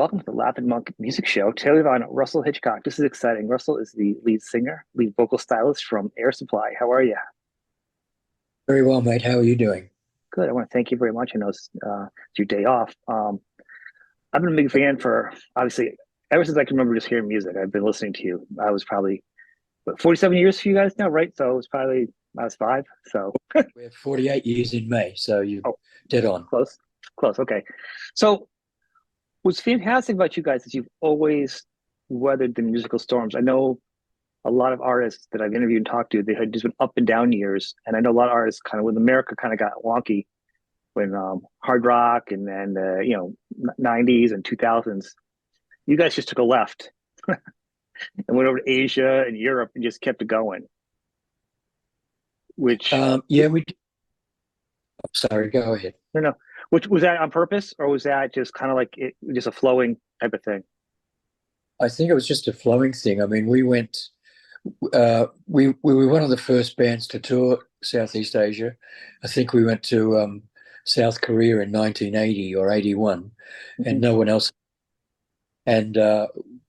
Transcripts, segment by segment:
welcome to the Laughing Monk Music Show. Today we have on Russell Hitchcock. This is exciting. Russell is the lead singer, lead vocal stylist from Air Supply. How are you? Very well, mate. How are you doing? Good. I want to thank you very much. I know it's your day off. I've been a big fan for, obviously, ever since I can remember just hearing music. I've been listening to you. I was probably, 47 years for you guys now, right? So it was probably, I was five. So, We're 48 years in May, so you oh, dead on. close, close. Okay. So what's fantastic about you guys is you've always weathered the musical storms. I know a lot of artists that I've interviewed and talked to, they had just been up and down years. And I know a lot of artists kind of when America kind of got wonky when hard rock and then 90s and 2000s, you guys just took a left and went over to Asia and Europe and just kept it going. Which Yeah, we. Sorry, go ahead. no, no, which was that on purpose or was that just kind of like just a flowing type of thing? I think it was just a flowing thing. I mean, we went. We were one of the first bands to tour Southeast Asia. I think we went to South Korea in 1980 or 81, and Mhm. no one else. And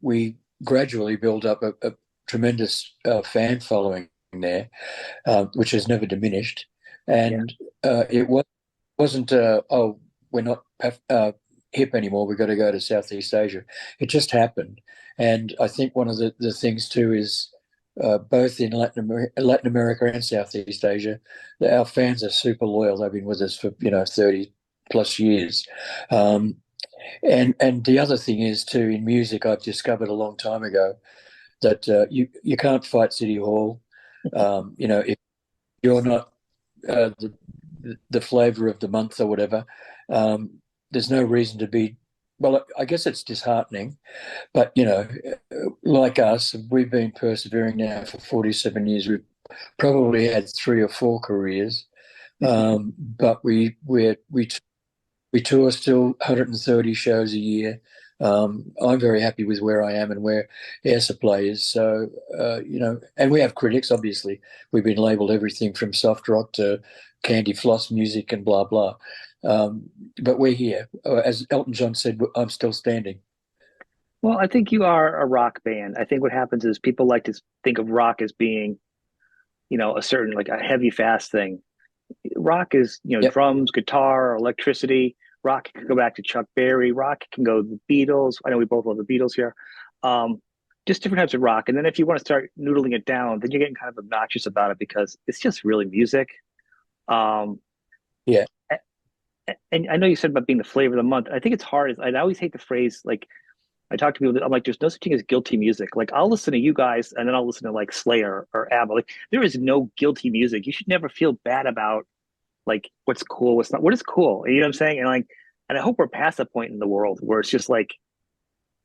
we gradually built up a tremendous fan following there, which has never diminished. Yeah. And it wasn't, oh, we're not hip anymore, we've got to go to Southeast Asia. It just happened. And I think one of the things too is both in Latin America and Southeast Asia, our fans are super loyal. They've been with us for, 30 plus years. Um, and the other thing is too, in music, I've discovered a long time ago that you can't fight City Hall. If you're not the flavor of the month or whatever, there's no reason to be. Well, I guess it's disheartening, but like us, we've been persevering now for 47 years. We've probably had three or four careers, but we tour still 130 shows a year. I'm very happy with where I am and where Air Supply is. So, and we have critics, obviously. We've been labeled everything from soft rock to candy floss music and blah, blah. But we're here. As Elton John said, I'm still standing. Well, I think you are a rock band. I think what happens is people like to think of rock as being, a certain like a heavy, fast thing. Rock is, Yep. drums, guitar, electricity. Rock can go back to Chuck Berry. Rock can go to the Beatles. I know we both love the Beatles here. Um, just different types of rock. And then if you want to start noodling it down, then you're getting kind of obnoxious about it because it's just really music. Um, Yeah. and I know you said about being the flavor of the month. I think it's hard. I always hate the phrase like I talk to people. I'm like, there's no such thing as guilty music. Like, I'll listen to you guys, and then I'll listen to like Slayer or ABBA. Like, there is no guilty music. You should never feel bad about like what's cool, what's not. What is cool? You know what I'm saying? And like, and I hope we're past the point in the world where it's just like,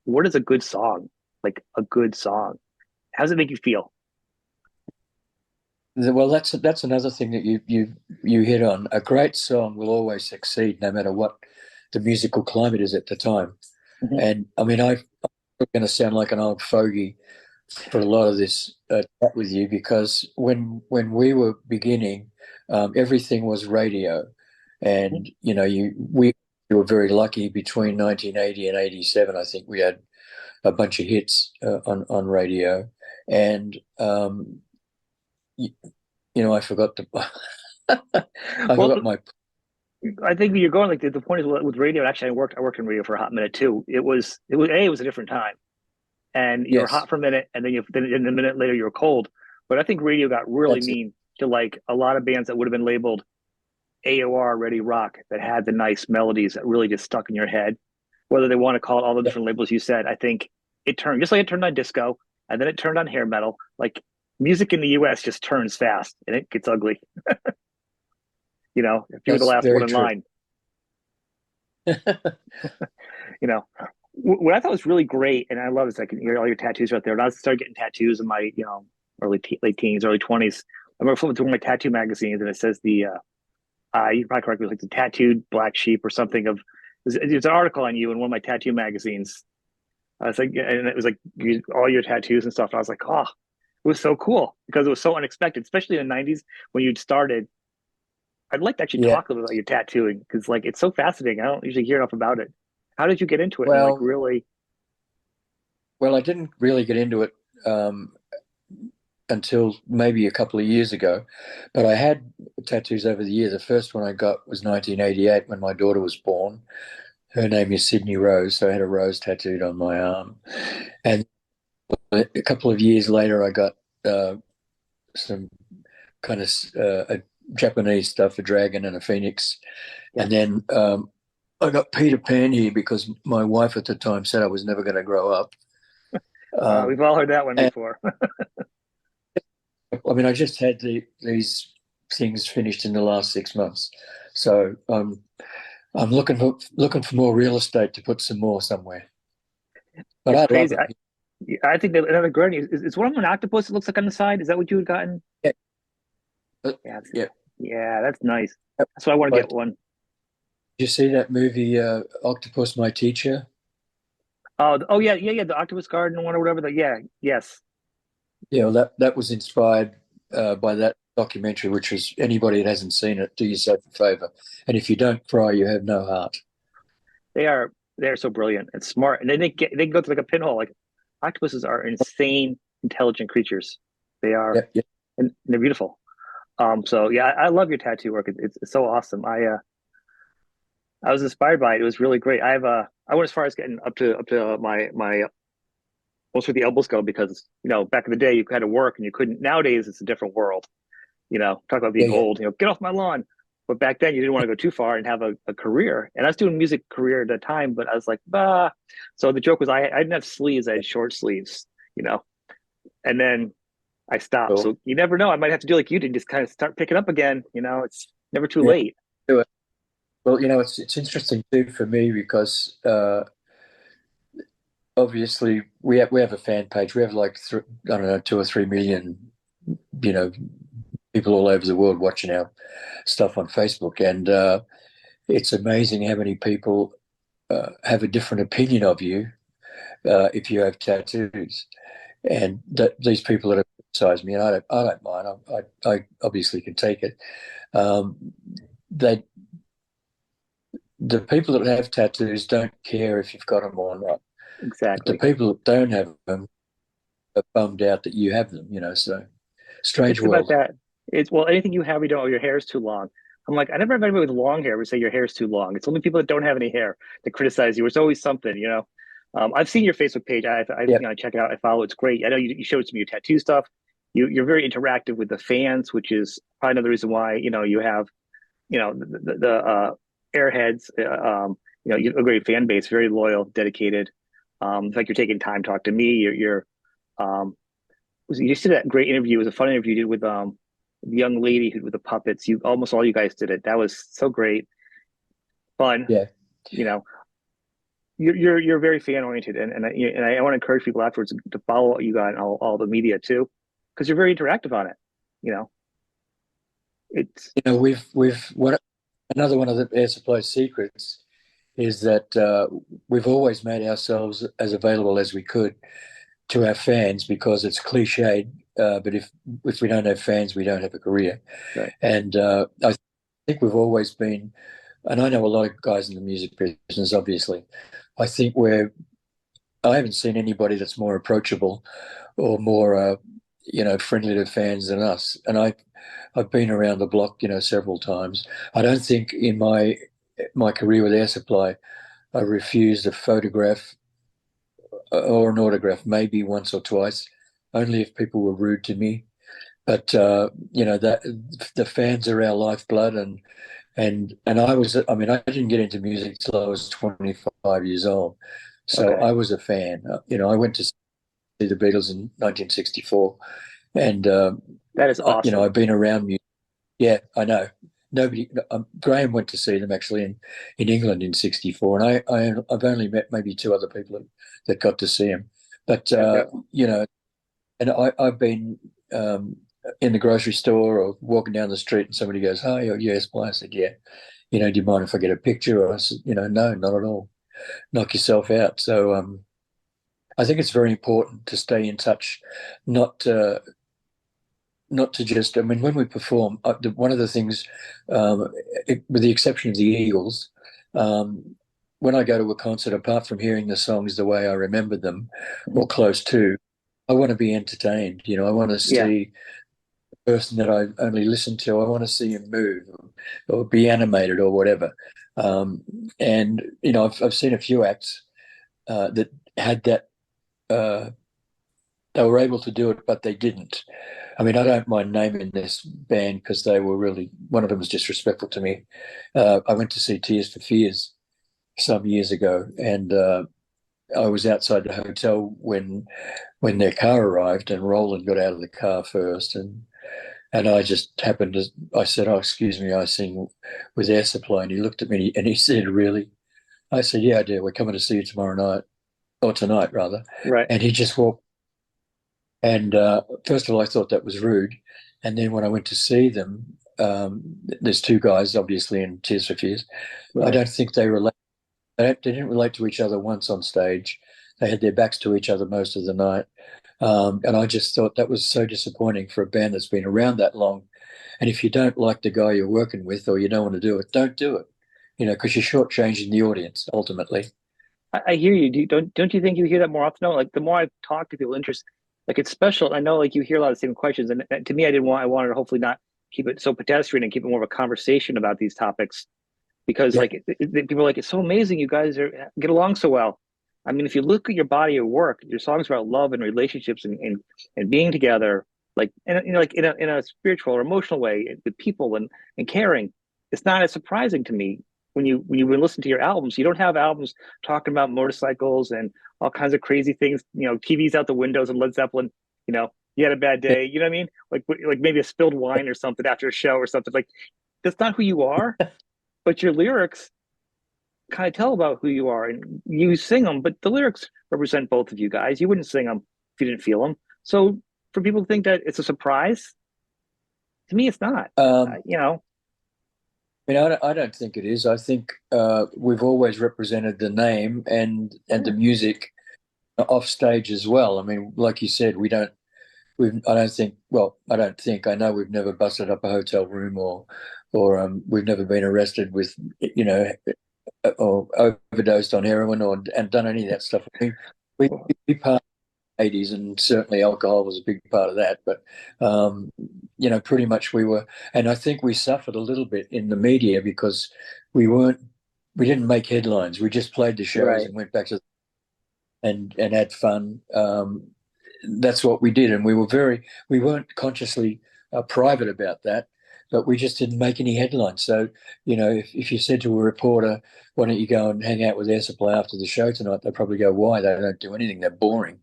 what is a good song? Like a good song. How does it make you feel? Well, that's another thing that you hit on. A great song will always succeed, no matter what the musical climate is at the time. Mhm. And I mean, I'm going to sound like an old fogey for a lot of this chat with you because when we were beginning, everything was radio, and we were very lucky between 1980 and 87. I think we had a bunch of hits on radio, and you, I forgot to I Well, forgot my. I think you're going like the point is with radio. Actually, I worked in radio for a hot minute too. It was a different time, and you were Yes, hot for a minute, and then a minute later you were cold. But I think radio got really that's it. mean to like a lot of bands that would have been labeled AOR ready rock that had the nice melodies that really just stuck in your head. Whether they want to call it all the Yeah, different labels you said, I think it turned just like it turned on disco and then it turned on hair metal. Like music in the US just turns fast and it gets ugly, if you were the that's last one very in true. line, you know. What I thought was really great, and I love is I can hear all your tattoos right there. And I started getting tattoos in my, late teens, early 20s. I remember flipping through one of my tattoo magazines and it says you probably correct me, like the tattooed black sheep or something of, there's an article on you in one of my tattoo magazines. I was like, and it was like all your tattoos and stuff. And I was like, oh, it was so cool because it was so unexpected, especially in the 90s when you'd started. I'd like to actually Yeah. talk a little bit about your tattooing because like it's so fascinating. I don't usually hear enough about it. How did you get into it and like Well, really? well, I didn't really get into it um, until maybe a couple of years ago, but I had tattoos over the years. The first one I got was 1988 when my daughter was born. Her name is Sydney Rose, so I had a rose tattooed on my arm. And a couple of years later, I got some kind of a Japanese stuff, a dragon and a phoenix. Yeah, And then I got Peter Pan here because my wife at the time said I was never going to grow up. we've Um, all heard that one and before. I mean, I just had these things finished in the last 6 months, so I'm looking for more real estate to put some more somewhere. But It's I love crazy. them. I think that another gurney is one of them an octopus. It looks like on the side. Is that what you had gotten? Yeah, but, Yeah, yeah. yeah, that's nice. That's why I want to get But one. did you see that movie, Octopus, My Teacher? Oh yeah, yeah, yeah. The octopus garden one or whatever. Yeah, yes, Yeah, well, that was inspired by that documentary, which was anybody that hasn't seen it, do yourself a favor. And if you don't cry, you have no heart. they're so brilliant and smart, and then they can go through like a pinhole. Like octopuses are insane, intelligent creatures. They are, Yep, yep. and they're beautiful. So yeah, I love your tattoo work. It's so awesome. I was inspired by it. It was really great. I went as far as getting up to my most where the elbows go because back in the day you had to work and you couldn't. Nowadays it's a different world. Talk about Yeah, being yeah. old. Get off my lawn. But back then you didn't want to go too far and have a career. And I was doing music career at the time, but I was like, bah. So the joke was I didn't have sleeves. I had short sleeves. You know, and then I stopped. Cool. So you never know. I might have to do like you did, just kind of start picking up again. It's never too Yeah. late. Do it. Well, it's interesting too for me because obviously we have a fan page. We have like I don't know 2 or 3 million you know people all over the world watching our stuff on Facebook, and it's amazing how many people have a different opinion of you if you have tattoos. And these people that have criticized me, and I don't mind. I obviously can take it. Um, they, the people that have tattoos don't care if you've got them or not. But the Exactly. people that don't have them are bummed out that you have them. So strange It's about world. that. It's well, anything you have, you don't. Your hair is too long. I'm like, I never have anybody with long hair would say your hair is too long. It's only people that don't have any hair that criticize you. It's always something. I've seen your Facebook page. Yeah, check it out. I follow. It's great. I know you showed some of your tattoo stuff. You're very interactive with the fans, which is probably another reason why you have the airheads. You have a great fan base, very loyal, dedicated. In fact, you're taking time to talk to me. You're um, you just did that great interview. It was a fun interview you did with the young lady who with the puppets. You almost all you guys did it. That was so great, fun. yeah. You know, you're very fan oriented, and I want to encourage people afterwards to follow what you got and all the media too, because you're very interactive on it. You know, it's We've what another one of the air supply secrets is that we've always made ourselves as available as we could to our fans because it's cliched. But if we don't have fans, we don't have a career. right. And I think we've always been, and I know a lot of guys in the music business, obviously. I think I haven't seen anybody that's more approachable or more, friendly to fans than us. And I've been around the block, several times. I don't think in my career with Air Supply, I refused a photograph or an autograph, maybe once or twice, only if people were rude to me. But that the fans are our lifeblood, and I mean, I didn't get into music till I was 25 years old, so Okay, I was a fan. I went to see the Beatles in 1964, and that is awesome. I've been around music. Yeah, I know. Nobody. Graham went to see them actually in England in '64, and I've only met maybe two other people that got to see him. But Yep, yep. and I've been in the grocery store or walking down the street, and somebody goes, "Oh, you're US Supply." I said, "Yeah." Do you mind if I get a picture? Or I said, no, not at all. Knock yourself out. So I think it's very important to stay in touch, not not to just. I mean, when we perform, one of the things, with the exception of the Eagles, um, when I go to a concert, apart from hearing the songs the way I remember them or Mhm. close to, I want to be entertained. I want to Yeah. see the person that I only listen to. I want to see him move or be animated or whatever. Um, and I've seen a few acts that had that. They were able to do it, but they didn't. I mean, I don't mind naming this band because they were really, one of them was disrespectful to me. I went to see Tears for Fears some years ago, and I was outside the hotel when their car arrived, and Roland got out of the car first, and I just happened to, I said, "Oh, excuse me, I sing with Air Supply," and he looked at me and he said, "Really?" I said, "Yeah, I do. We're coming to see you tomorrow night, or tonight rather." Right. And he just walked. And first of all, I thought that was rude. And then when I went to see them, there's two guys, obviously, in Tears for Fears. I Right. don't think they relate. They didn't relate to each other once on stage. They had their backs to each other most of the night. And I just thought that was so disappointing for a band that's been around that long. And if you don't like the guy you're working with or you don't want to do it, don't do it. Because you're shortchanging the audience ultimately. I hear you. Don't you think you hear that more often? No, like the more I talk to people, interest, like it's special. I know, like you hear a lot of the same questions, and to me, I wanted to hopefully not keep it so pedestrian and keep it more of a conversation about these topics because, Yeah. like, people are like, it's so amazing you guys get along so well. I mean, if you look at your body of work, your songs are about love and relationships and being together, like, and like in a spiritual or emotional way with people and caring. It's not as surprising to me when you listen to your albums. You don't have albums talking about motorcycles and all kinds of crazy things. TVs out the windows and Led Zeppelin. You had a bad day. You know what I mean? Like maybe a spilled wine or something after a show or something. Like that's not who you are. But your lyrics kind of tell about who you are, and you sing them. But the lyrics represent both of you guys. You wouldn't sing them if you didn't feel them. So for people to think that it's a surprise, to me, it's not. Um, You know, I don't think it is. I think we've always represented the name and the yeah, music off stage as well. I mean, like you said, we don't. I don't think. Well, I don't think. I know we've never busted up a hotel room or we've never been arrested with or overdosed on heroin or and done any of that stuff. We part 80s, and certainly alcohol was a big part of that. But pretty much we were, and I think we suffered a little bit in the media because we weren't, we didn't make headlines. We just played the shows right. and went back to and had fun. That's what we did, and we weren't consciously private about that. But we just didn't make any headlines. So, if you said to a reporter, "Why don't you go and hang out with Air Supply after the show tonight?" They'd probably go, "Why? They don't do anything. They're boring."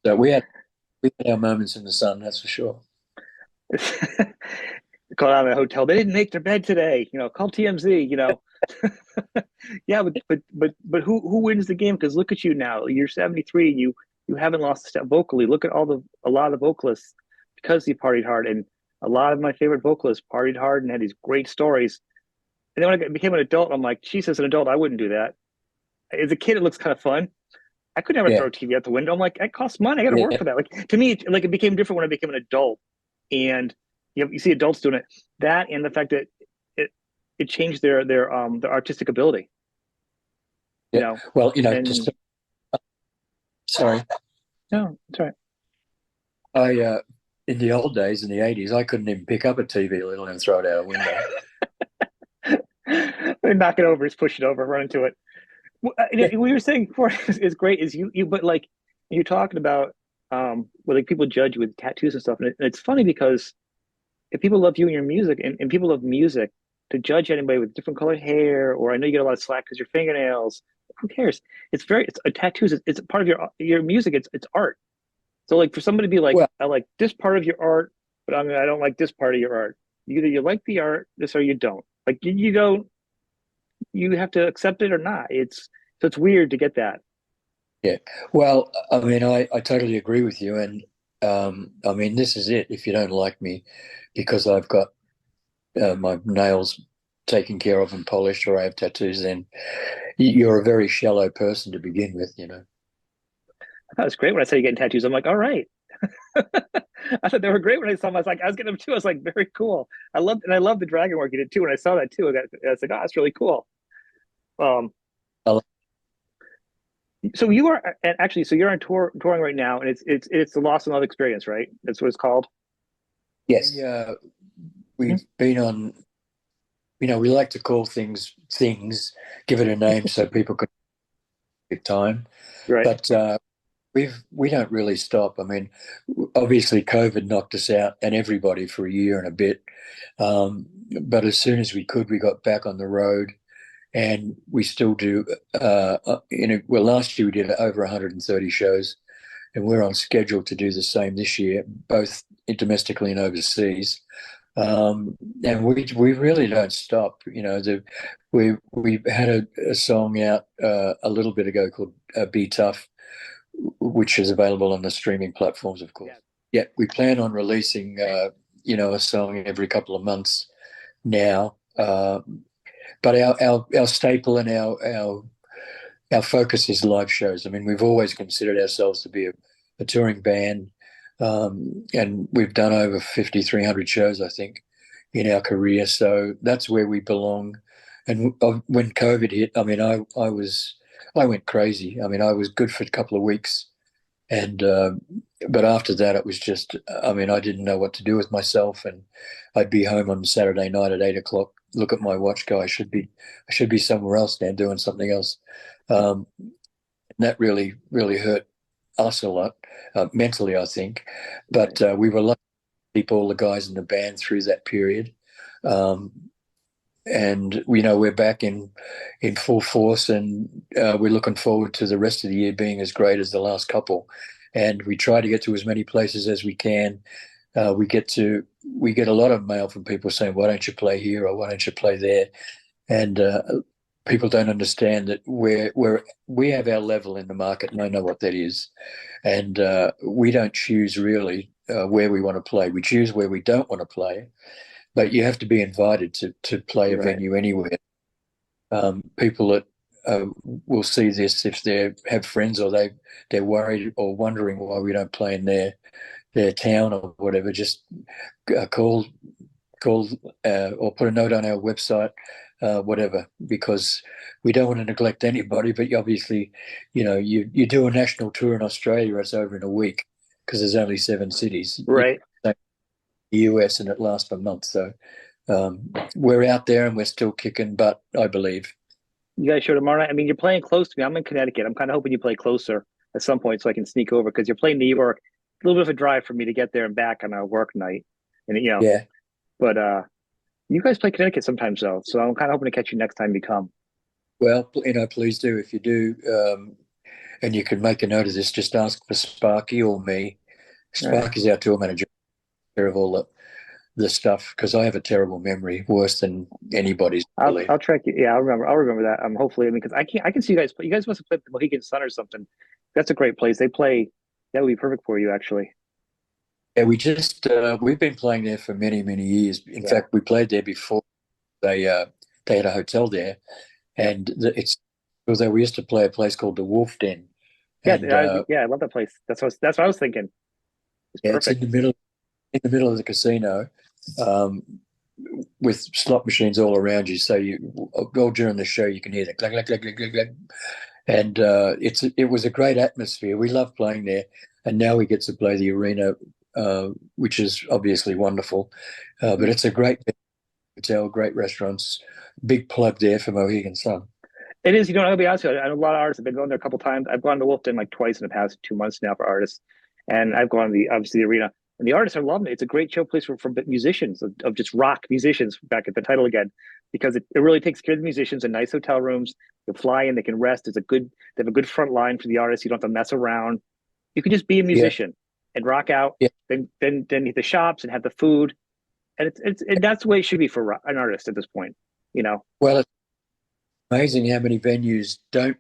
So we had our moments in the sun, that's for sure. Called out of the hotel. They didn't make their bed today. Call TMZ. Yeah, but who wins the game? Because look at you now. You're 73 and you haven't lost a step vocally. Look at a lot of the vocalists because you partied hard, and a lot of my favorite vocalists partied hard and had these great stories. And then when I became an adult, I'm like, geez, as an adult, I wouldn't do that. As a kid, it looks kind of fun. I could never Yeah, throw TV out the window. I'm like, it costs money. I got to work yeah, for that. Like to me, like it became different when I became an adult, and you see adults doing it. That and the fact that it it changed their artistic you yeah. know, Well, just and sorry, no, that's right. I in the old days in the 80s, I couldn't even pick up a TV, let alone throw it out a window. They knock it over, just push it over, run into it. Yeah, What you were saying before is great. Is but like you're talking about where like people judge you with tattoos and stuff, and it's funny because if people love you and your music, and people love music, to judge anybody with different colored hair, or I know you get a lot of slack because your fingernails. Who cares? It's a tattoos. It's part of your music. It's art. So like for somebody to be like, well, I like this part of your art, but I don't like this part of your art. Either you like the art, this or you don't. Like you don't. You have to accept it or not. It's weird to get that. yeah. Well, I mean, I totally agree with you, and I mean, this is it. If you don't like me because I've got my nails taken care of and polished, or I have tattoos, then you're a very shallow person to begin with. That was great when I saw you getting tattoos. I'm like, all right. I thought they were great when I saw them. I was getting them too. I was like, very cool. I love the dragon work you did too. When I saw that too, I was like, oh, that's really cool. Um, So you are and actually, so you're on touring right now, and it's the Lost and Love experience, right? That's what it's called. Yes. Mhm. We've been on, we like to call things, give it a name so people can get time. Right. But we don't really stop. I mean, obviously COVID knocked us out and everybody for a year and a bit. Um, but as soon as we could, we got back on the road, and we still do. Well, last year we did over 130 shows, and we're on schedule to do the same this year, both domestically and overseas. And we really don't stop. We had a song out a little bit ago called "Be Tough," which is available on the streaming platforms, of course. Yeah. Yeah, we plan on releasing a song every couple of months now. But our staple and our focus is live shows. I mean, we've always considered ourselves to be a touring band, and we've done over 5,300 shows, I think, in our career. So that's where we belong. And when COVID hit, I mean, I went crazy. I mean, I was good for a couple of weeks, and but after that, it was just, I mean, I didn't know what to do with myself, and I'd be home on Saturday night at 8 o'clock, look at my watch, go, I should be somewhere else now doing something else. And that really, really hurt us a lot, mentally, I think. Right. But we were lucky to keep all the guys in the band through that period. Um, and we're back in full force, and we're looking forward to the rest of the year being as great as the last couple. And we try to get to as many places as we can. We get a lot of mail from people saying, "Why don't you play here?" or "Why don't you play there?" And people don't understand that we have our level in the market, and I know what that is. And we don't choose really where we want to play. We choose where we don't want to play, but you have to be invited to play a Right. venue anywhere. People that will see this if they have friends, or they're worried or wondering why we don't play in their town or whatever. Just call call or put a note on our website, whatever, because we don't want to neglect anybody. But obviously, you do a national tour in Australia, it's over in a week because there's only 7 cities. Right. The US, and it lasts for months. So we're out there and we're still kicking butt, I believe. You guys show tomorrow night. I mean, you're playing close to me. I'm in Connecticut. I'm kind of hoping you play closer at some point so I can sneak over because you're playing New York. A little bit of a drive for me to get there and back on a work night. And Yeah. but you guys play Connecticut sometimes though. So I'm kind of hoping to catch you next time you come. Well, please do if you do. And you can make a note of this. Just ask for Sparky or me. All right. Sparky's our tour manager, care of all the stuff, because I have a terrible memory, worse than anybody's, I believe. I'll track you. Yeah, I'll remember that. Hopefully, I mean, because I can see you guys play. You guys must have played the Mohegan Sun or something. That's a great place. They play. That would be perfect for you, actually. Yeah, we've been playing there for many, many years. In Yeah. fact, we played there before they had a hotel there, Yeah. and although we used to play a place called the Wolf Den, Yeah. and Yeah. I love that place. That's what I was thinking. It's yeah, it's perfect. in the middle of the casino, um, with slot machines all around you. So all during the show you can hear the clack clack clack clack clack, clack. And it was a great atmosphere. We love playing there, and now we get to play the arena, which is obviously wonderful. But it's a great hotel, great restaurants. Big plug there for Mohegan Sun. It is. I'll be honest with you. I know a lot of artists. I've been going there a couple times. I've gone to Wolfden like twice in the past 2 months now for artists, and I've gone to the obviously the arena. And the artists are loving it. It's a great show place for musicians of just rock musicians. Back at the title again, because it really takes care of the musicians in nice hotel rooms. They fly in, they can rest. They have a good front line for the artists. You don't have to mess around. You can just be a Yeah, musician and rock out. yeah. Then hit the shops and have the food, and and that's the way it should be for an artist at this point. You know, Well, it's amazing how many venues don't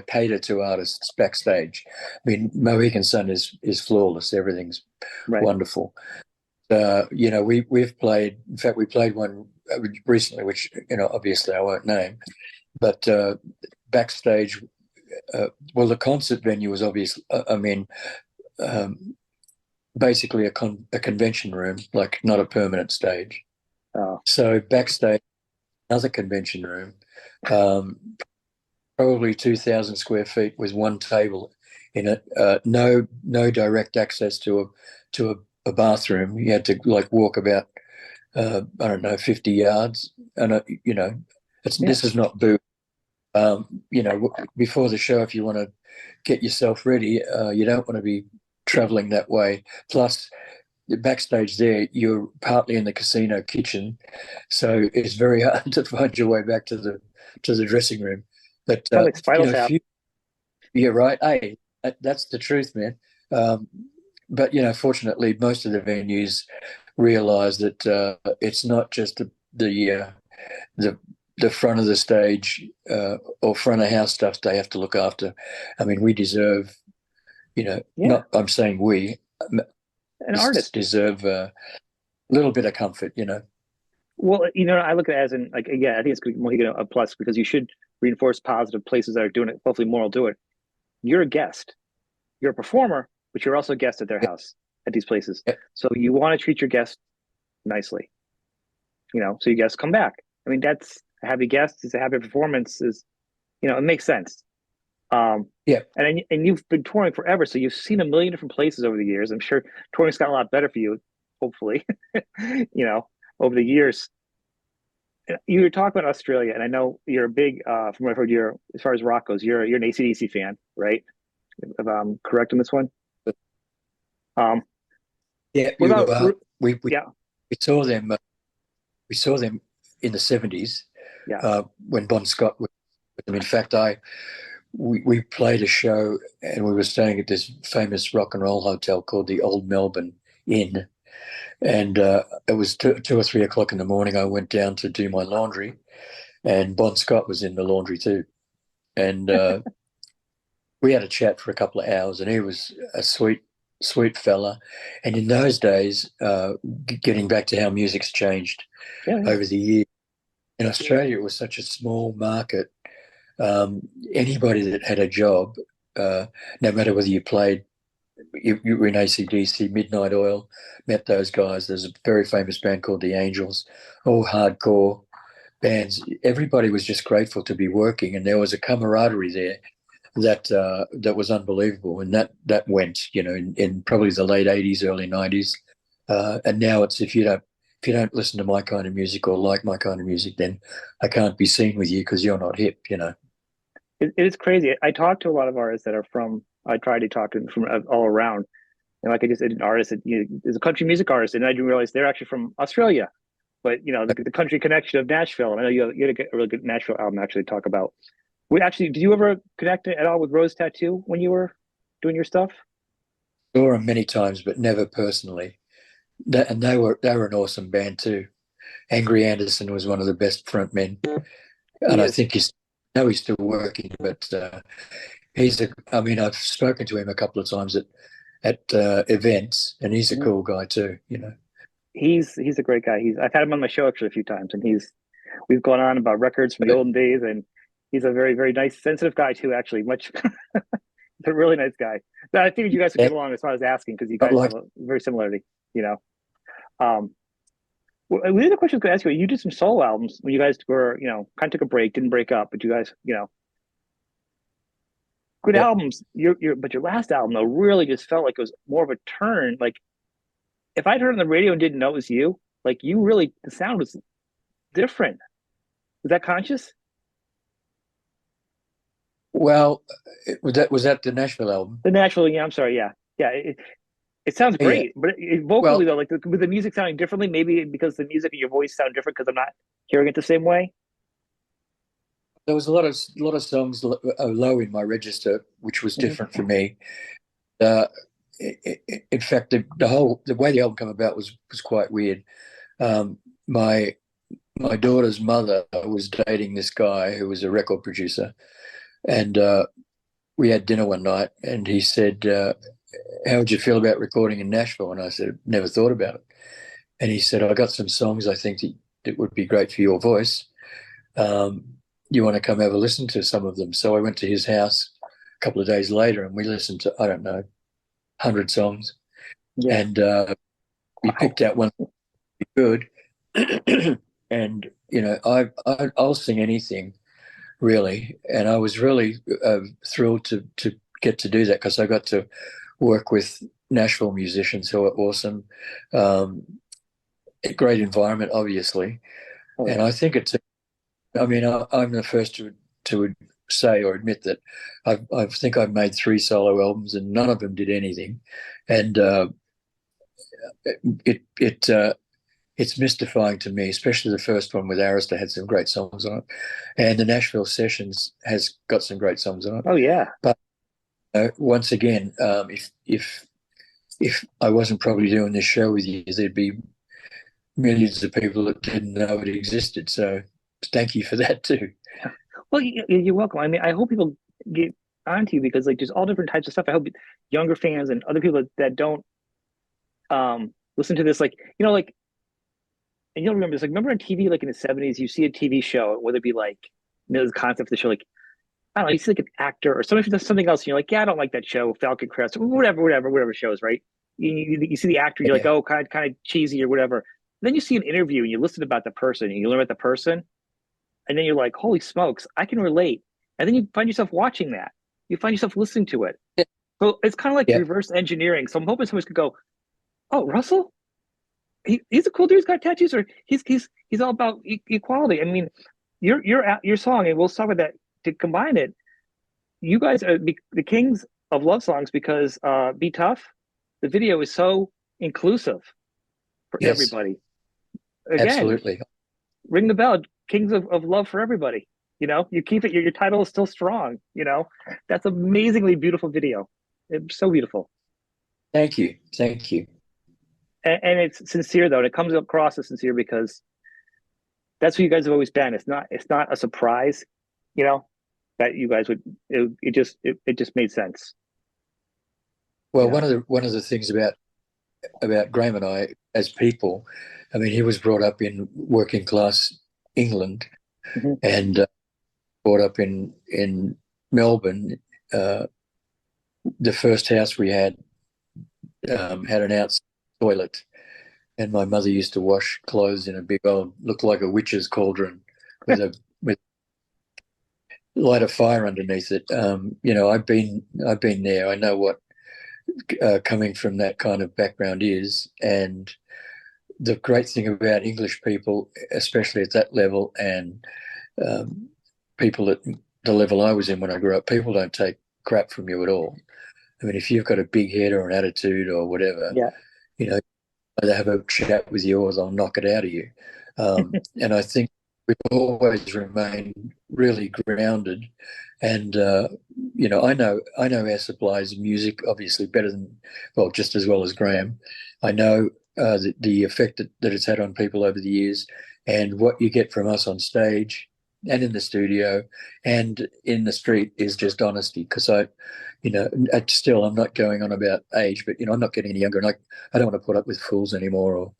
cater to artists backstage. I mean, Mohegan Sun is flawless. Everything's right? wonderful. We've played. In fact, we played one recently, which obviously I won't name, but backstage. Well, the concert venue was obviously. I mean, um, basically a convention room, like not a permanent stage. Oh, So backstage, another convention room. Um, probably 2,000 square feet with one table in it. No direct access to a bathroom. You had to like walk about I don't know 50 yards, and Yeah. this is not boo. Before the show, if you want to get yourself ready, you don't want to be traveling that way. Plus, the backstage there, you're partly in the casino kitchen, so it's very hard to find your way back to the dressing room. But Kind of like Spinal if Tap. you're right, hey, that's the truth, man. Um, but fortunately, most of the venues realise that it's not just the the front of the stage or front of house stuff they have to look after. I mean, we deserve, Yeah. not I'm saying we An artists artist. deserve a little bit of comfort. Well, I look at it as in like, yeah, I think it's more a plus because you should reinforce positive places that are doing it. Hopefully more will do it. You're a guest. You're a performer, but you're also a guest at their Yeah, house at these places. yeah, So you want to treat your guests nicely, so your guests come back. I mean, that's a happy guest is a happy performance is, it makes sense. yeah. And you've been touring forever, so you've seen a million different places over the years. I'm sure touring's got a lot better for you, hopefully, over the years. You were talking about Australia, and I know you're a big, from what I've heard, you're as far as rock goes, you're an AC/DC fan, right? If I'm correct on this one. Um, Yeah, what you about, are. yeah, We saw them. We saw them in the '70s yeah, when Bon Scott was with them. In fact, we played a show and we were staying at this famous rock and roll hotel called the Old Melbourne Inn. And it was 2 or 3 o'clock in the morning. I went down to do my laundry, and Bon Scott was in the laundry too. And we had a chat for a couple of hours, and he was a sweet, sweet fella. And in those days, getting back to how music's changed yeah, yeah. over the years, in Australia, it was such a small market. Anybody that had a job, no matter whether you played, you were in AC/DC, Midnight Oil, met those guys. There's a very famous band called The Angels, all hardcore bands. Everybody was just grateful to be working, and there was a camaraderie there that was unbelievable. And that went, in probably the late '80s, early '90s, and now it's if you don't listen to my kind of music or like my kind of music, then I can't be seen with you because you're not hip. It is crazy. I talk to a lot of artists that are from. I try to talk to them from all around, and like I just did an artist that is a country music artist, and I didn't realize they're actually from Australia. But the country connection of Nashville, and I know you had a really good Nashville album actually to talk about. We actually, did you ever connect at all with Rose Tattoo when you were doing your stuff? Saw them many times, but never personally. And they were an awesome band too. Angry Anderson was one of the best frontmen, He and I is. think he's still working. But I mean, I've spoken to him a couple of times at events, and he's a Mhm. cool guy too. He's a great guy. I've had him on my show actually a few times, and we've gone on about records from the But olden days, and he's a very very nice, sensitive guy too. Actually, much he's a really nice guy. So I think you guys would yeah, get along. As far as asking, because you not guys like have a very similarity. You know. Well, the other question I was going to ask you, you did some solo albums when you guys were, kind of took a break, didn't break up, but you guys, good yeah. albums. But your last album though really just felt like it was more of a turn. Like if I'd heard on the radio and didn't know it was you, like you really, the sound was different. Was that conscious? Well, was that the Nashville album? The natural, yeah. I'm sorry, yeah, yeah. It sounds Yeah. great, but vocally Well, though, like with the music sounding differently, maybe because the music and your voice sound different because I'm not hearing it the same way. there was a lot of songs low in my register, which was Hmm. different for me. Uh, in fact, the way the album came about was quite weird. Um, my my daughter's mother was dating this guy who was a record producer, and we had dinner one night, and he said, "How would you feel about recording in Nashville?" And I said, "Never thought about it." And he said, "I got some songs I think that would be great for your voice. Um, you want to come have a listen to some of them?" So I went to his house a couple of days later, and we listened to, I don't know, 100 songs, Yeah. and we Wow. picked out one good. And I'll sing anything really. And I was really thrilled to get to do that because I got to work with Nashville musicians who are awesome. Um, a great environment, obviously. Oh And yeah. I think I mean, I'm the first to say or admit that I think I've made 3 solo albums and none of them did anything. And it it's mystifying to me, especially the first one with Arista had some great songs on it, and the Nashville Sessions has got some great songs on it. Oh yeah. But once again, if I wasn't probably doing this show with you, there'd be millions of people that didn't know it existed. So thank you for that too. Well, you're welcome. I mean, I hope people get onto you because like there's all different types of stuff. I hope younger fans and other people that don't listen to this, like like, and you'll remember this. Like, remember on TV, like in the '70s, you see a TV show, whether it be like the concept of the show, like I don't know, you see like an actor or somebody who does something else, and you're like, yeah, I don't like that show, Falcon Crest, or whatever shows, right? You see the actor, you're like, Yeah, oh, kind of cheesy or whatever. And then you see an interview and you listen about the person, and you learn about the person, and then you're like, holy smokes, I can relate. And then you find yourself watching that. You find yourself listening to it. So it's kind of like yeah, reverse engineering. So I'm hoping somebody could go, oh, Russell, he's a cool dude. He's got tattoos, or he's all about equality. I mean, your song, and we'll talk about that to combine it. You guys are the kings of love songs because "Be Tough," the video is so inclusive for yes, everybody. Again, absolutely. ring the bell, kings of love for everybody. You keep it. Your title is still strong. That's amazingly beautiful video. It's so beautiful, Thank you, thank you. and it's sincere though. And it comes across as sincere because that's what you guys have always been. It's not a surprise, you know, that you guys would. It just made sense. You Well, know. one of the things about Graham and I as people, I mean, he was brought up in working class England Mhm. and brought up in Melbourne. Uh, the first house we had an outside toilet, and my mother used to wash clothes in a big old, looked like a witch's cauldron with light a fire underneath it. I've been there. I know what coming from that kind of background is, and the great thing about English people, especially at that level, and um, people at the level I was in when I grew up, people don't take crap from you at all. I mean, if you've got a big head or an attitude or whatever, Yeah. you know, either have a chat with you or they'll knock it out of you. And I think we've always remained really grounded. And I know our supplies of music obviously better than, well, just as well as Graham. I know the effect that it's had on people over the years, and what you get from us on stage and in the studio and in the street is just honesty. Because still I'm not going on about age, but I'm not getting any younger, and I don't want to put up with fools anymore. Or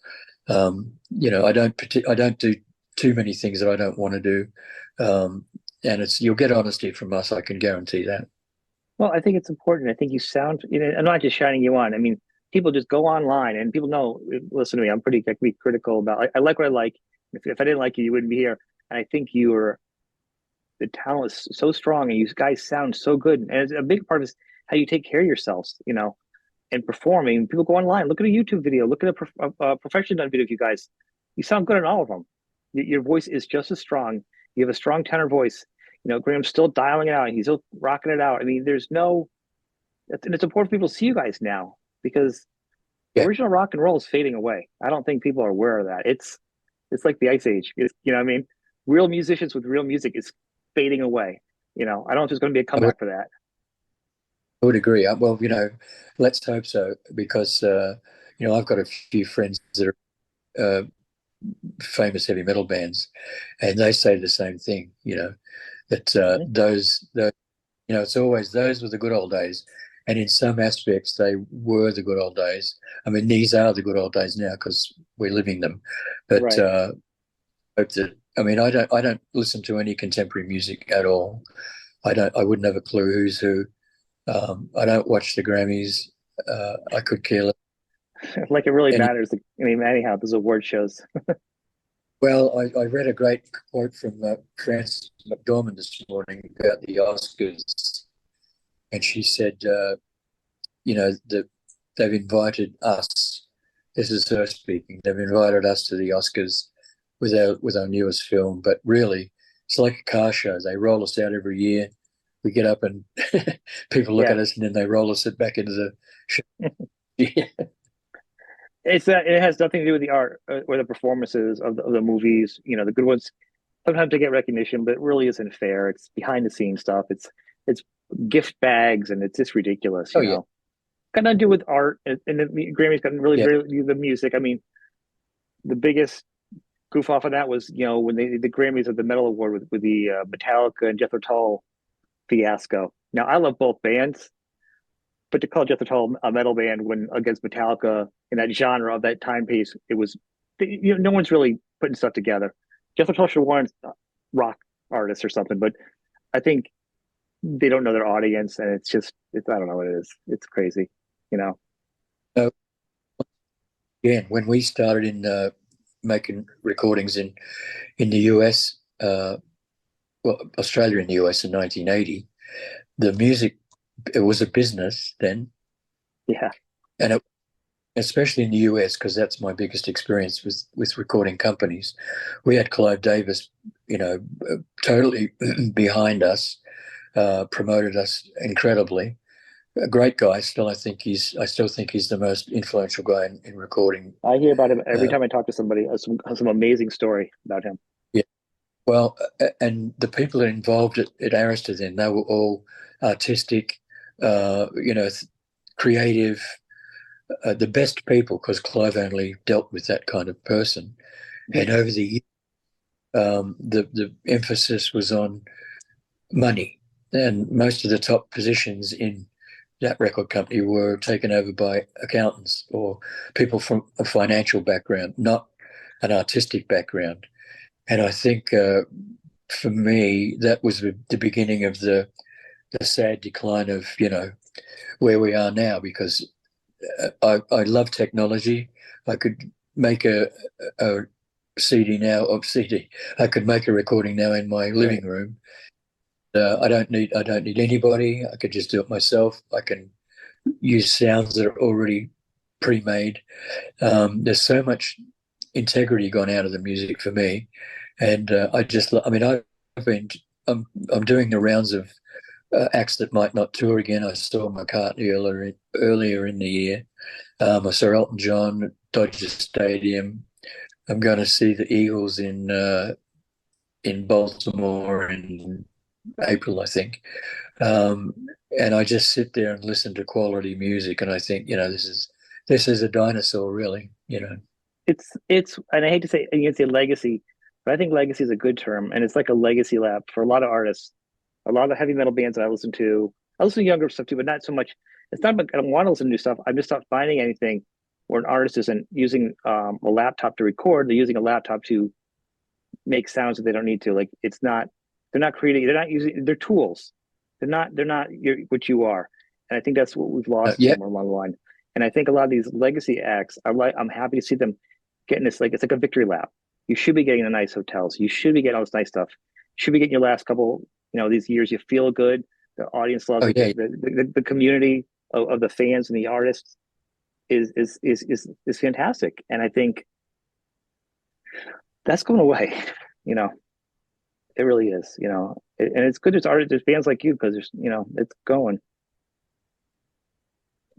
I don't do too many things that I don't want to do. And you'll get honesty from us. I can guarantee that. Well, I think it's important. I think you sound. I'm not just shining you on. I mean, people just go online and people know. Listen to me. I can be critical about. I like what I like. If I didn't like you, you wouldn't be here. And I think the talent is so strong, and you guys sound so good. And it's a big part of is how you take care of yourselves. And performing. People go online, look at a YouTube video, look at a professionally done video of you guys. You sound good in all of them. Your voice is just as strong. You have a strong tenor voice. Graham's still dialing it out. He's still rocking it out. I mean, and it's important for people to see you guys now because Yeah, original rock and roll is fading away. I don't think people are aware of that. It's like the Ice Age. What I mean? Real musicians with real music is fading away. I don't know if there's going to be a I would, comeback for that. I would agree. Well, let's hope so, because I've got a few friends that are famous heavy metal bands, and they say the same thing. That Mhm. it's always those were the good old days. And in some aspects, they were the good old days. I mean, these are the good old days now because we're living them. But Right. hope that, I mean, I don't listen to any contemporary music at all. I wouldn't have a clue who's who. I don't watch the Grammys. I could care less. Like it really Any, matters. I mean, anyhow, those award shows. Well, I read a great quote from Frances McDormand this morning about the Oscars, and she said, they've invited us. This is her speaking. They've invited us to the Oscars with our newest film, but really, it's like a car show. They roll us out every year. We get up and people look Yeah, at us, and then they roll us back into the show. Yeah, it's that it has nothing to do with the art or the performances of the movies. You know, the good ones sometimes they get recognition, but it really isn't fair. It's behind the scenes stuff. It's gift bags, and it's just ridiculous. oh You yeah, know, got nothing to do with art, and the Grammys got really yeah, really the music. I mean, the biggest goof off of that was when they did the Grammys of the Metal Award with the Metallica and Jethro Tull fiasco. Now I love both bands, but to call Jethro Tull a metal band when against Metallica in that genre of that time piece, it was no one's really putting stuff together. Jethro Tull should have won rock artist or something, but I think they don't know their audience, and it's I don't know what it is. It's crazy, you know. uh, again, when we started in making recordings in the US, well, Australia and the US in 1980, the music, it was a business then, Yeah, and especially in the US, because that's my biggest experience with recording companies. We had Clive Davis, totally behind us, promoted us incredibly. A great guy. I still think he's the most influential guy in recording. I hear about him every Uh, time I talk to somebody. Some amazing story about him. yeah. Well, and the people that involved at Arista then, they were all artistic, creative, the best people, because Clive only dealt with that kind of person. And over the years, the emphasis was on money, and most of the top positions in that record company were taken over by accountants or people from a financial background, not an artistic background. And I think for me, that was the beginning of the sad decline of where we are now, because I love technology. I could make a CD now of CD. I could make a recording now in my Right. living room. I don't need anybody. I could just do it myself. I can use sounds that are already pre-made. There's so much integrity gone out of the music for me, and I mean, I've been I'm doing the rounds of acts that might not tour again. I saw McCartney earlier in the year. I saw Elton John at Dodger Stadium. I'm going to see the Eagles in Baltimore in April, I think. Um, and I just sit there and listen to quality music, and I think, this is a dinosaur, really. It's and I hate to say you can say legacy, but I think legacy is a good term, and it's like a legacy lap for a lot of artists. A lot of the heavy metal bands that I listen to, I listen to younger stuff too, but not so much. It's not. I don't want to listen to new stuff. I'm just not finding anything where an artist isn't using a laptop to record. They're using a laptop to make sounds that they don't need to. Like it's not. They're not creating. They're not using. They're tools. They're not. They're not what you are. And I think that's what we've lost Yeah, somewhere along the line. And I think a lot of these legacy acts, I'm happy to see them getting this. Like it's like a victory lap. You should be getting the nice hotels. You should be getting all this nice stuff. You should be getting your last couple. These years. You feel good. The audience loves oh it. yeah, The community of the fans and the artists is fantastic. And I think that's going away. You know, it really is. And it's good. There's artists, there's bands like you because it's going.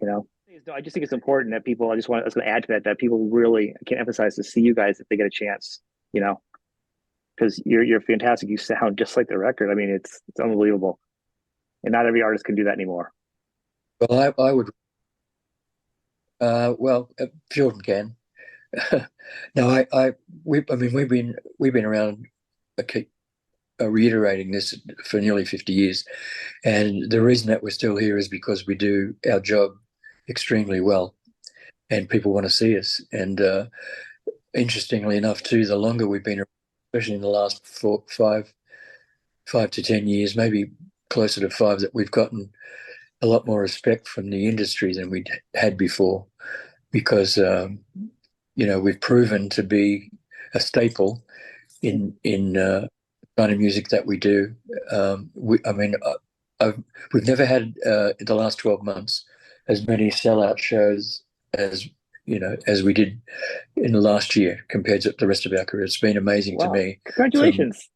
You know, I just think it's important that people. I was going to add to that people really I can't emphasize to see you guys if they get a chance. You know, because you're fantastic. You sound just like the record. I mean, it's unbelievable, and not every artist can do that anymore. well, I would, well, Jordan can. No, I mean, we've been around. I keep reiterating this for nearly 50 years, and the reason that we're still here is because we do our job extremely well, and people want to see us. And interestingly enough, too, the longer we've been, especially in the last 5 to 10 years, maybe closer to 5, that we've gotten a lot more respect from the industry than we had before, because we've proven to be a staple in kind of music that we do. I mean, we've never had in the last 12 months as many sellout shows as as we did in the last year compared to the rest of our career. It's been amazing to Wow. me. From Congratulations.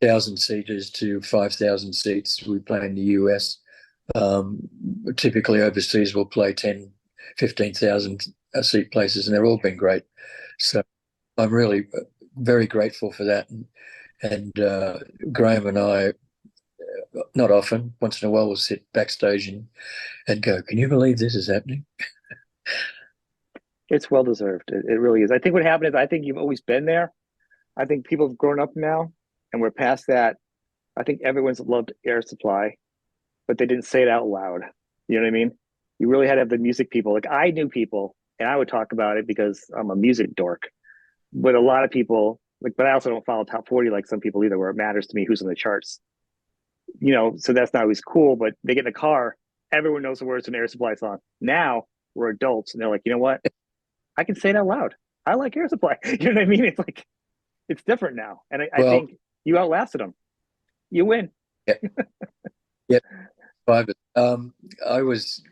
1,000 seaters to 5,000 seats. We play in the US. Typically overseas, we'll play 10, 15,000 seat places, and they've all been great. So I'm really very grateful for that. And Graham and I, not often, once in a while, we'll sit backstage and go, can you believe this is happening? It's well deserved. It really is. I think what happened is I think you've always been there. I think people have grown up now and we're past that. I think everyone's loved Air Supply, but they didn't say it out loud. You know what I mean? You really had to have the music people. Like I knew people and I would talk about it because I'm a music dork. But a lot of people, like, but I also don't follow top 40 like some people either, where it matters to me who's on the charts. So that's not always cool, but they get in the car, everyone knows the words to an Air Supply song. Now we're adults and they're like, you know what? I can say it out loud. I like Air Supply. You know what I mean? It's like, it's different now. And I Well, think you outlasted them. You win. yeah, yeah, private. I was,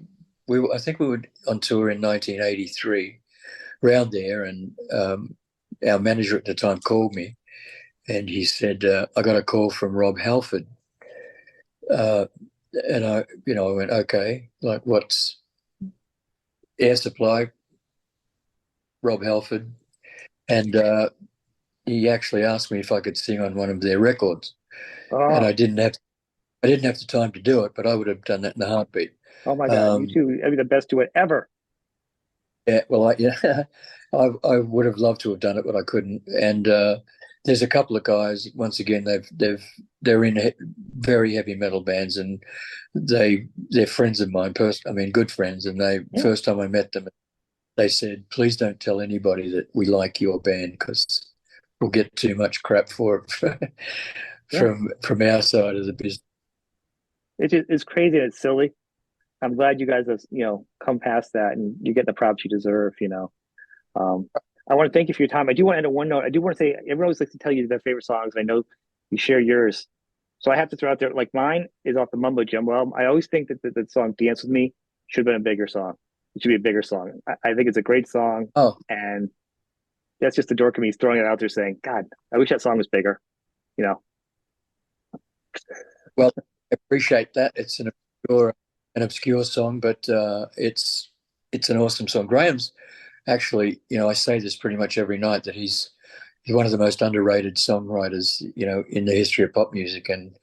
I think we were on tour in 1983, round there, and our manager at the time called me, and he said, "I got a call from Rob Halford," uh, and I went, "Okay, like what's Air Supply, Rob Halford?" And he actually asked me if I could sing on one of their records, and Oh, I didn't have the time to do it, but I would have done that in a heartbeat. oh my God. You Um, two, I mean, the best duet ever. yeah, well, yeah, I would have loved to have done it, but I couldn't. And there's a couple of guys. Once again, they're in very heavy metal bands, and they're friends of mine. I mean, good friends. And they Yeah. first time I met them, they said, "Please don't tell anybody that we like your band because we'll get too much crap for it Yeah. from our side of the business." It's crazy and it's silly. I'm glad you guys have, come past that and you get the props you deserve. Um, I want to thank you for your time. I do want to end on one note. I do want to say everyone always likes to tell you their favorite songs. I know you share yours. So I have to throw out there, like mine is off the Mumbo Jumbo album. I always think that the song Dance With Me should have been a bigger song. It should be a bigger song. I think it's a great song. Oh, And that's just the dork of me throwing it out there saying, God, I wish that song was bigger. You know, well, I appreciate that. It's an obscure song, but it's an awesome song. Graham's actually, I say this pretty much every night that he's one of the most underrated songwriters, in the history of pop music. And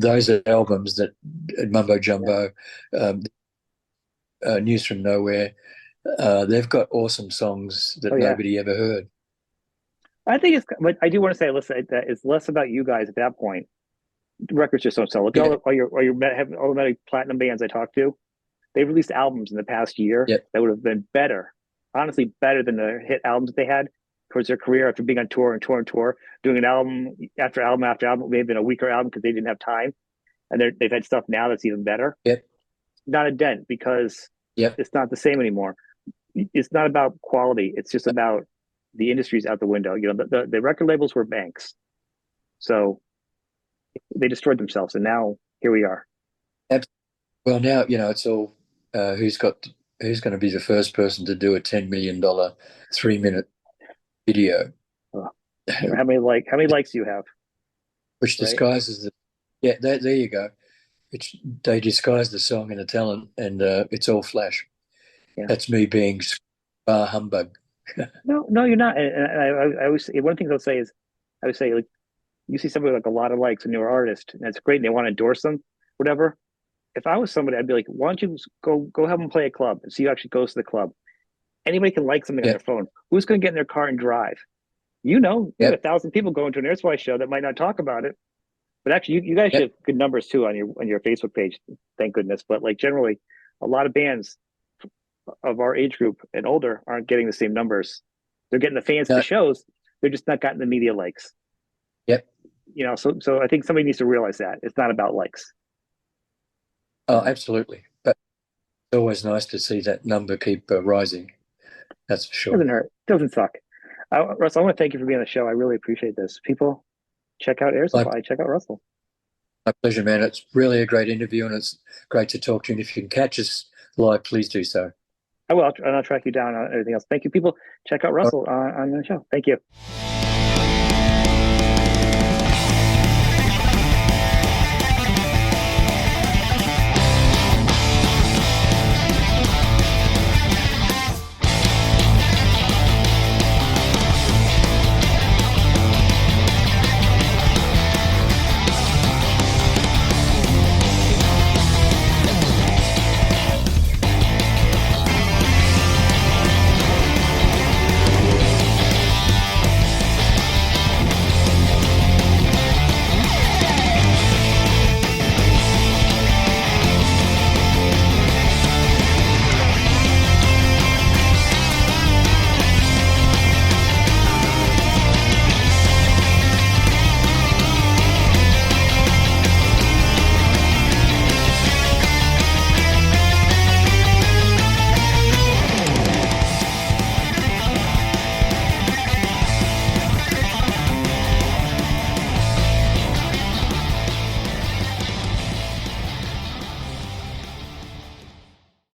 those albums that Mumbo yeah. Jumbo, um, News from Nowhere, they've got awesome songs Oh that yeah. nobody ever heard. I think but I do want to say, listen, that it's less about you guys at that point. The records just don't sell. Look at Yeah, all the platinum bands I talked to. They've released albums in the past year yeah, that would have been better, honestly, better than the hit albums that they had towards their career after being on tour and tour and tour, doing an album after album after album. It may have been a weaker album because they didn't have time, and they've had stuff now that's even better. yeah, Not a dent because yeah. it's not the same anymore. It's not about quality. It's just about the industry's out the window. The record labels were banks, so they destroyed themselves, and now here we are. Well, now it's all who's going to be the first person to do a $10 million 3 minute video, Uh, how many likes do you have, which right? disguises the yeah. There you go. Which they disguise the song and the talent, and it's all flash. Yeah. That's me being bar humbug. No, no, you're not. And I always say, one of the things I'll say is, I would say like you see somebody like a lot of likes, a newer artist, and that's great, and they want to endorse them, whatever. If I was somebody, I'd be like, why don't you go have them play a club and see who actually goes to the club? Anybody can like something on Yeah, their phone. Who's going to get in their car and drive? You have yeah. 1,000 people going to an Air Supply show that might not talk about it, but actually, you guys should Yep. have good numbers too on your Facebook page. Thank goodness. But like generally, a lot of bands of our age group and older aren't getting the same numbers. They're getting the fans at the No, shows. They're just not getting the media likes. yep. So I think somebody needs to realize that it's not about likes. Oh, absolutely. But it's always nice to see that number keep rising. That's for It sure. doesn't hurt. It doesn't suck. Russell, I want to thank you for being on the show. I really appreciate this. People, check out Air My, Supply. Check out Russell. my pleasure, man. It's really a great interview, and it's great to talk to you. And if you can catch us live, please do so. I will, and I'll track you down on everything else. Thank you, people. Check out Russell on the show. Thank you.